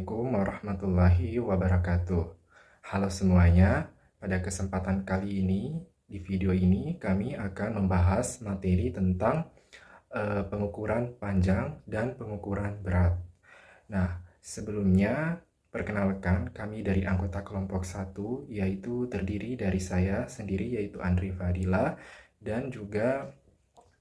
Assalamualaikum warahmatullahi wabarakatuh. Halo semuanya, pada kesempatan kali ini, di video ini kami akan membahas materi tentang pengukuran panjang dan pengukuran berat. Nah, sebelumnya perkenalkan kami dari anggota kelompok 1, yaitu terdiri dari saya sendiri yaitu Andri Fadila, dan juga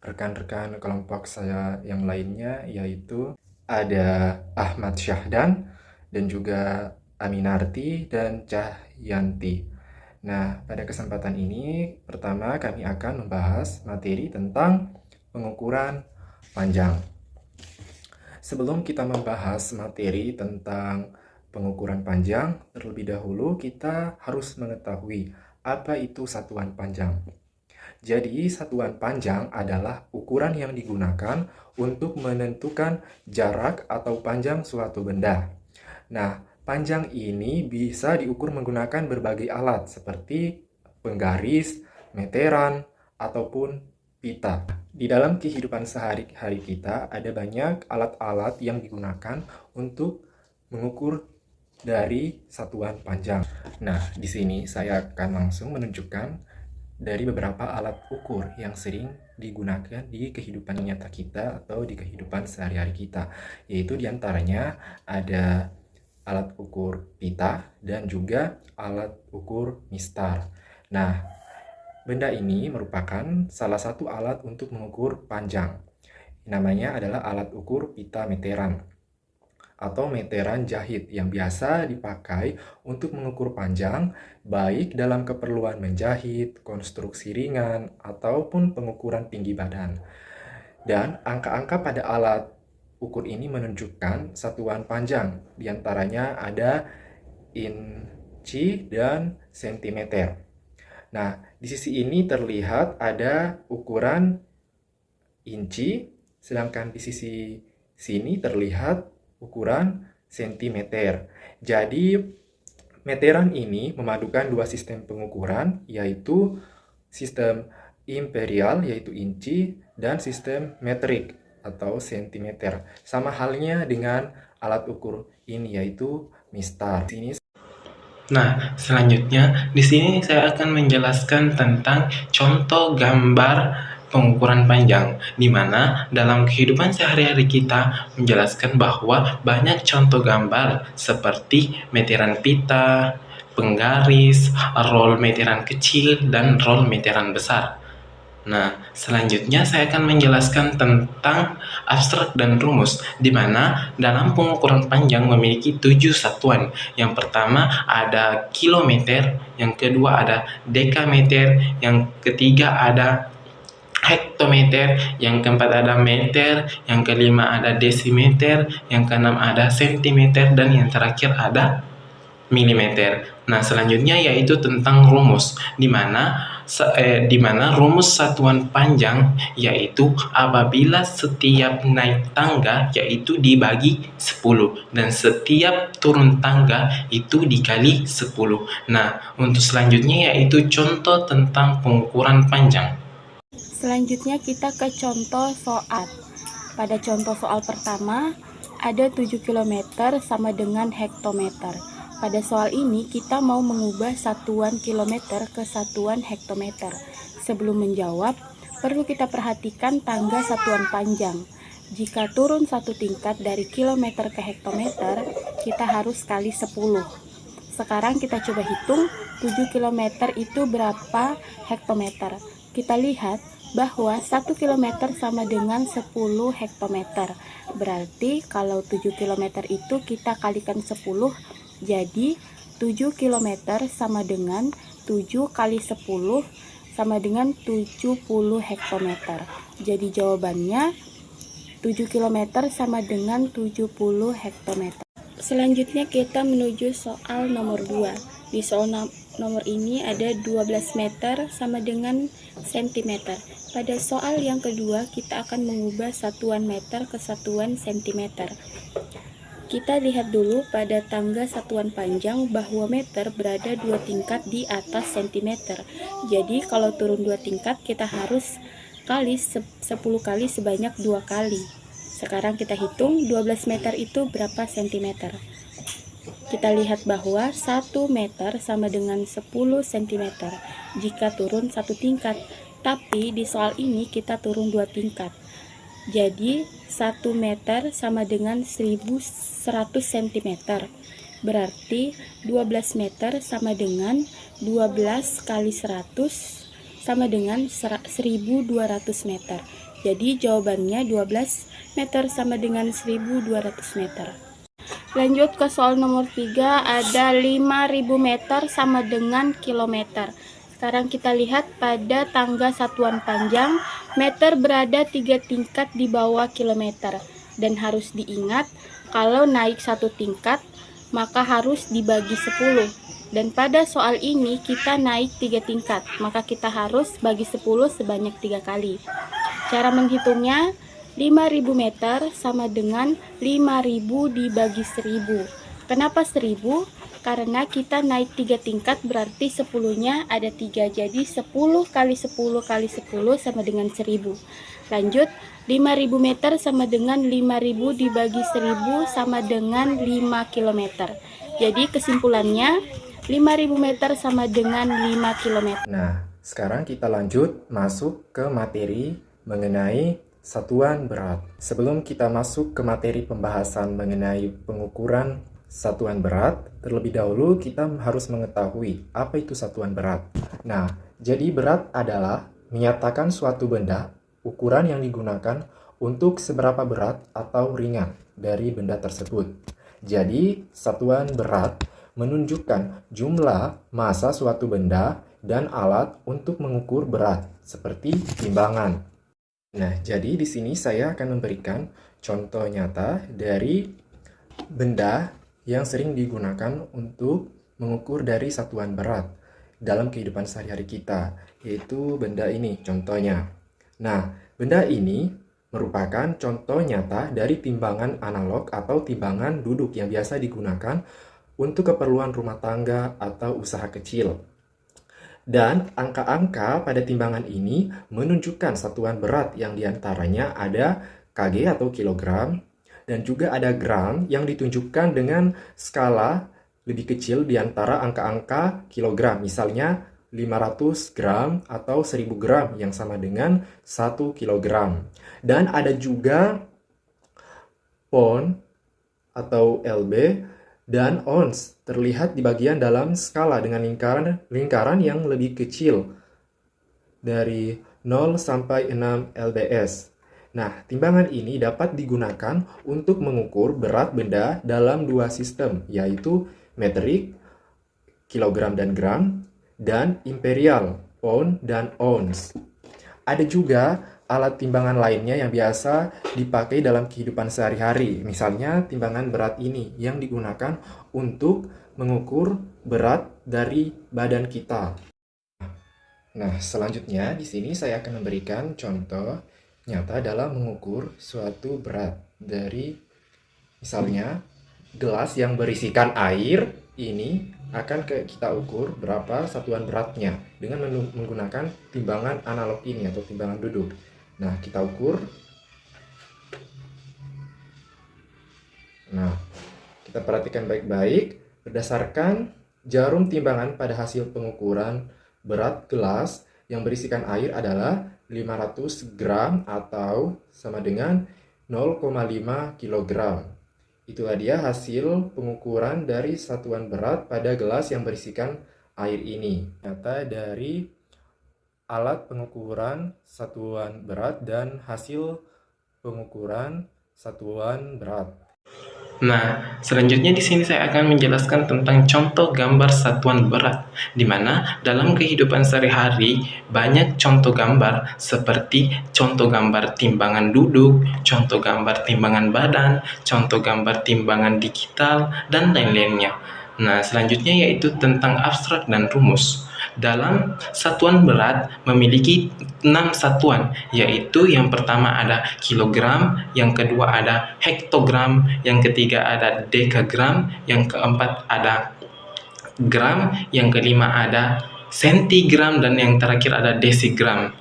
rekan-rekan kelompok saya yang lainnya yaitu ada Ahmad Syahdan dan juga Aminarti dan Cahyanti. Nah, pada kesempatan ini pertama kami akan membahas materi tentang pengukuran panjang. Sebelum kita membahas materi tentang pengukuran panjang, terlebih dahulu kita harus mengetahui apa itu satuan panjang. Jadi, satuan panjang adalah ukuran yang digunakan untuk menentukan jarak atau panjang suatu benda. Nah, panjang ini bisa diukur menggunakan berbagai alat seperti penggaris, meteran, ataupun pita. Di dalam kehidupan sehari-hari kita ada banyak alat-alat yang digunakan untuk mengukur dari satuan panjang. Nah, di sini saya akan langsung menunjukkan dari beberapa alat ukur yang sering digunakan di kehidupan nyata kita atau di kehidupan sehari-hari kita, yaitu diantaranya ada alat ukur pita dan juga alat ukur mistar. Nah, benda ini merupakan salah satu alat untuk mengukur panjang. Namanya adalah alat ukur pita meteran atau meteran jahit yang biasa dipakai untuk mengukur panjang, baik dalam keperluan menjahit, konstruksi ringan, ataupun pengukuran tinggi badan. Dan angka-angka pada alat ukur ini menunjukkan satuan panjang, diantaranya ada inci dan sentimeter. Nah, di sisi ini terlihat ada ukuran inci, sedangkan di sisi sini terlihat ukuran sentimeter. Jadi, meteran ini memadukan dua sistem pengukuran, yaitu sistem imperial, yaitu inci, dan sistem metrik atau sentimeter. Sama halnya dengan alat ukur ini, yaitu mistar. Nah, selanjutnya di sini saya akan menjelaskan tentang contoh gambar pengukuran panjang, di mana dalam kehidupan sehari-hari kita menjelaskan bahwa banyak contoh gambar seperti meteran pita, penggaris, roll meteran kecil, dan roll meteran besar. Nah, selanjutnya saya akan menjelaskan tentang abstrak dan rumus, di mana dalam pengukuran panjang memiliki 7 satuan. Yang pertama ada kilometer, yang kedua ada dekameter, yang ketiga ada hektometer, yang keempat ada meter, yang kelima ada desimeter, yang keenam ada sentimeter, dan yang terakhir ada milimeter. Nah, selanjutnya yaitu tentang rumus, di mana rumus satuan panjang yaitu apabila setiap naik tangga yaitu dibagi 10 dan setiap turun tangga itu dikali 10. Nah, untuk selanjutnya yaitu contoh tentang pengukuran panjang. Selanjutnya kita ke contoh soal. Pada contoh soal pertama ada 7 km sama dengan hektometer. Pada soal ini kita mau mengubah satuan kilometer ke satuan hektometer. Sebelum menjawab, perlu kita perhatikan tangga satuan panjang. Jika turun satu tingkat dari kilometer ke hektometer, kita harus kali 10. Sekarang kita coba hitung 7 km itu berapa hektometer. Kita lihat bahwa 1 km sama dengan 10 hektometer. Berarti kalau 7 km itu kita kalikan 10, jadi 7 km sama dengan 7 kali 10 sama dengan 70 hektometer. Jadi jawabannya 7 km sama dengan 70 hektometer. Selanjutnya kita menuju soal nomor 2. Di soal nomor ini ada 12 meter sama dengan sentimeter. Pada soal yang kedua kita akan mengubah satuan meter ke satuan sentimeter. Kita lihat dulu pada tangga satuan panjang bahwa meter berada 2 tingkat di atas sentimeter. Jadi kalau turun 2 tingkat kita harus kali 10 kali sebanyak 2 kali. Sekarang kita hitung 12 meter itu berapa sentimeter. kita lihat bahwa 1 meter sama dengan 10 cm jika turun 1 tingkat. Tapi di soal ini kita turun 2 tingkat. Jadi 1 meter sama dengan 1100 cm. Berarti 12 meter sama dengan 12 kali 100 sama dengan 1200 meter. Jadi jawabannya 12 meter sama dengan 1200 meter. Lanjut ke soal nomor 3, ada 5000 meter sama dengan kilometer. Sekarang kita lihat pada tangga satuan panjang, meter berada 3 tingkat di bawah kilometer. Dan harus diingat, kalau naik 1 tingkat, maka harus dibagi 10. Dan pada soal ini kita naik 3 tingkat, maka kita harus bagi 10 sebanyak 3 kali. Cara menghitungnya, 5000 meter sama dengan 5000 dibagi 1000. Kenapa 1000? Karena kita naik 3 tingkat berarti 10-nya ada 3. Jadi 10 kali 10 kali 10 sama dengan 1000. Lanjut, 5000 meter sama dengan 5000 dibagi 1000 sama dengan 5 km. Jadi kesimpulannya 5000 meter sama dengan 5 km. Nah, sekarang kita lanjut masuk ke materi mengenai satuan berat. Sebelum kita masuk ke materi pembahasan mengenai pengukuran satuan berat, terlebih dahulu kita harus mengetahui apa itu satuan berat. Nah, jadi berat adalah menyatakan suatu benda, ukuran yang digunakan untuk seberapa berat atau ringan dari benda tersebut. Jadi, satuan berat menunjukkan jumlah massa suatu benda dan alat untuk mengukur berat, seperti timbangan. Nah, jadi di sini saya akan memberikan contoh nyata dari benda yang sering digunakan untuk mengukur dari satuan berat dalam kehidupan sehari-hari kita, yaitu benda ini contohnya. Nah, benda ini merupakan contoh nyata dari timbangan analog atau timbangan duduk yang biasa digunakan untuk keperluan rumah tangga atau usaha kecil. Dan angka-angka pada timbangan ini menunjukkan satuan berat yang diantaranya ada kg atau kilogram, dan juga ada gram yang ditunjukkan dengan skala lebih kecil di antara angka-angka kilogram. Misalnya 500 gram atau 1000 gram yang sama dengan 1 kilogram. Dan ada juga pound atau lb dan ons terlihat di bagian dalam skala dengan lingkaran yang lebih kecil dari 0 sampai 6 lbs. Nah, timbangan ini dapat digunakan untuk mengukur berat benda dalam 2 sistem, yaitu metrik, kilogram dan gram, dan imperial, pound dan ounce. Ada juga alat timbangan lainnya yang biasa dipakai dalam kehidupan sehari-hari. Misalnya timbangan berat ini yang digunakan untuk mengukur berat dari badan kita. Nah, selanjutnya di sini saya akan memberikan contoh nyata dalam mengukur suatu berat dari misalnya gelas yang berisikan air ini akan kita ukur berapa satuan beratnya dengan menggunakan timbangan analog ini atau timbangan duduk. Nah, kita ukur. Nah, kita perhatikan baik-baik berdasarkan jarum timbangan pada hasil pengukuran berat gelas yang berisikan air adalah 500 gram atau sama dengan 0,5 kg. Itulah dia hasil pengukuran dari satuan berat pada gelas yang berisikan air ini. Data dari alat pengukuran satuan berat dan hasil pengukuran satuan berat. Nah, selanjutnya di sini saya akan menjelaskan tentang contoh gambar satuan berat, di mana dalam kehidupan sehari-hari banyak contoh gambar seperti contoh gambar timbangan duduk, contoh gambar timbangan badan, contoh gambar timbangan digital, dan lain-lainnya. Nah, selanjutnya yaitu tentang abstrak dan rumus. Dalam satuan berat memiliki 6 satuan, yaitu yang pertama ada kilogram, yang kedua ada hektogram, yang ketiga ada dekagram, yang keempat ada gram, yang kelima ada sentigram, dan yang terakhir ada desigram.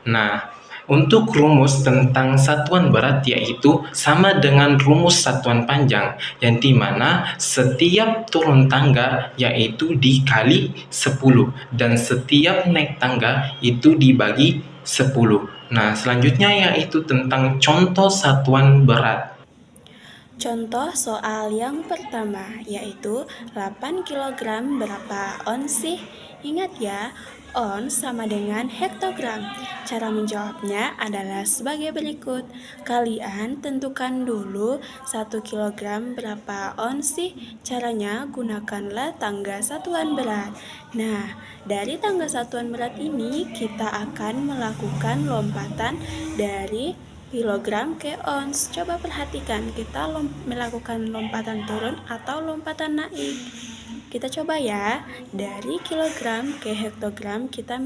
Nah, Untuk rumus tentang satuan berat yaitu sama dengan rumus satuan panjang, yang dimana setiap turun tangga yaitu dikali 10 dan setiap naik tangga itu dibagi 10. Nah, selanjutnya yaitu tentang contoh satuan berat. Contoh soal yang pertama yaitu 8 kg berapa ons sih? Ingat ya, ons sama dengan hektogram. Cara menjawabnya adalah sebagai berikut. Kalian tentukan dulu 1 kg berapa ons sih? Caranya gunakanlah tangga satuan berat. Nah, dari tangga satuan berat ini kita akan melakukan lompatan dari kilogram ke ons. Coba perhatikan, kita melakukan lompatan turun atau lompatan naik. Kita coba ya, dari kilogram ke hektogram kita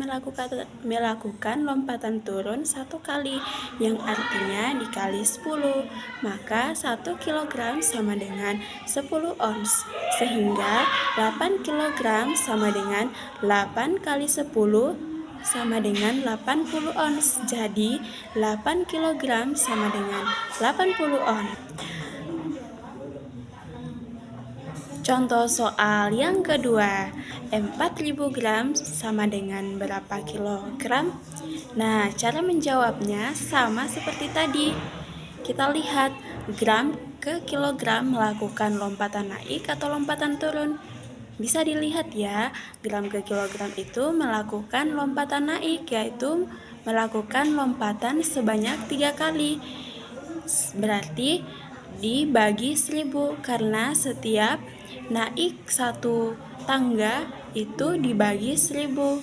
melakukan lompatan turun 1 kali, yang artinya dikali 10. Maka 1 kilogram sama dengan 10 ons, sehingga 8 kilogram sama dengan 8 kali 10 sama dengan 80 ons. Jadi 8 kg sama dengan 80 ons. Contoh soal yang kedua, 4000 gram sama dengan berapa kilogram? Nah, cara menjawabnya sama seperti tadi. Kita lihat gram ke kilogram melakukan lompatan naik atau lompatan turun. Bisa dilihat ya, gram ke kilogram itu melakukan lompatan naik, yaitu melakukan lompatan sebanyak 3 kali. Berarti dibagi 1000, karena setiap naik 1 tangga itu dibagi 1000.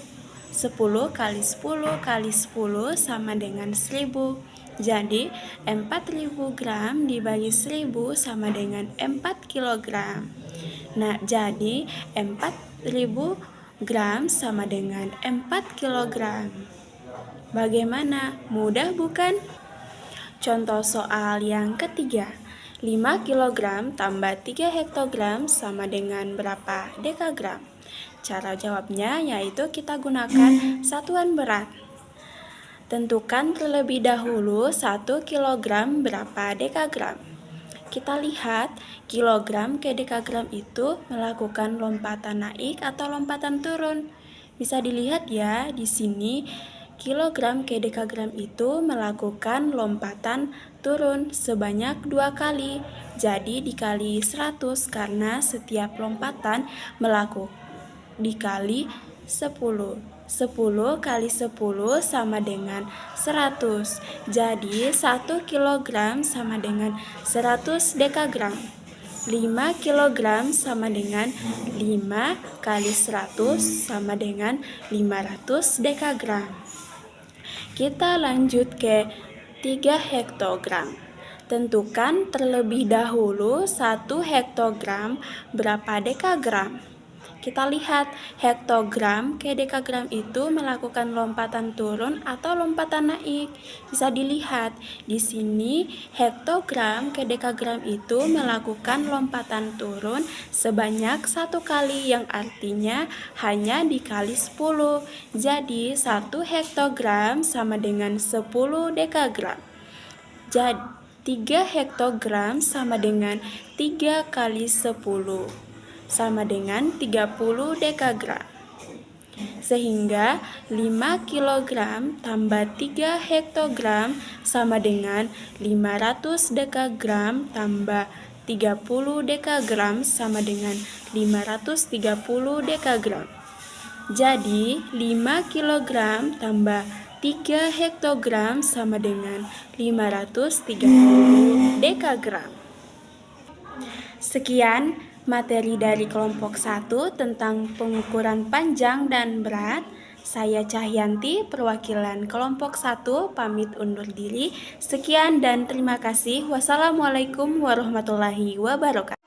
10 kali 10 kali 10 sama dengan 1000. Jadi 4000 gram dibagi 1000 sama dengan 4 kilogram. Nah, jadi 4000 gram sama dengan 4 kilogram. Bagaimana? Mudah bukan? Contoh soal yang ketiga, 5 kg tambah 3 hektogram sama dengan berapa dekagram? Cara jawabnya yaitu kita gunakan satuan berat. Tentukan terlebih dahulu 1 kg berapa dekagram. Kita lihat kilogram ke dekagram itu melakukan lompatan naik atau lompatan turun. Bisa dilihat ya di sini, kilogram ke dekagram itu melakukan lompatan turun sebanyak 2 kali. Jadi dikali 100 karena setiap lompatan dikali 10. 10 kali 10 sama dengan 100. Jadi 1 kilogram sama dengan 100 dekagram. 5 kilogram sama dengan 5 kali 100 sama dengan 500 dekagram. Kita lanjut ke 3 hektogram. Tentukan terlebih dahulu 1 hektogram berapa dekagram. Kita lihat hektogram ke dekagram itu melakukan lompatan turun atau lompatan naik. Bisa dilihat di sini hektogram ke dekagram itu melakukan lompatan turun sebanyak 1 kali, yang artinya hanya dikali 10. Jadi 1 hektogram sama dengan 10 dekagram. Jadi 3 hektogram sama dengan 3 kali 10 sama dengan 30 dekagram. Sehingga 5 kg tambah 3 hektogram sama dengan 500 dekagram tambah 30 dekagram sama dengan 530 dekagram. Jadi 5 kg tambah 3 hektogram sama dengan 530 dekagram. Sekian materi dari kelompok 1 tentang pengukuran panjang dan berat. Saya Cahyanti, perwakilan kelompok 1, pamit undur diri. Sekian dan terima kasih. Wassalamualaikum warahmatullahi wabarakatuh.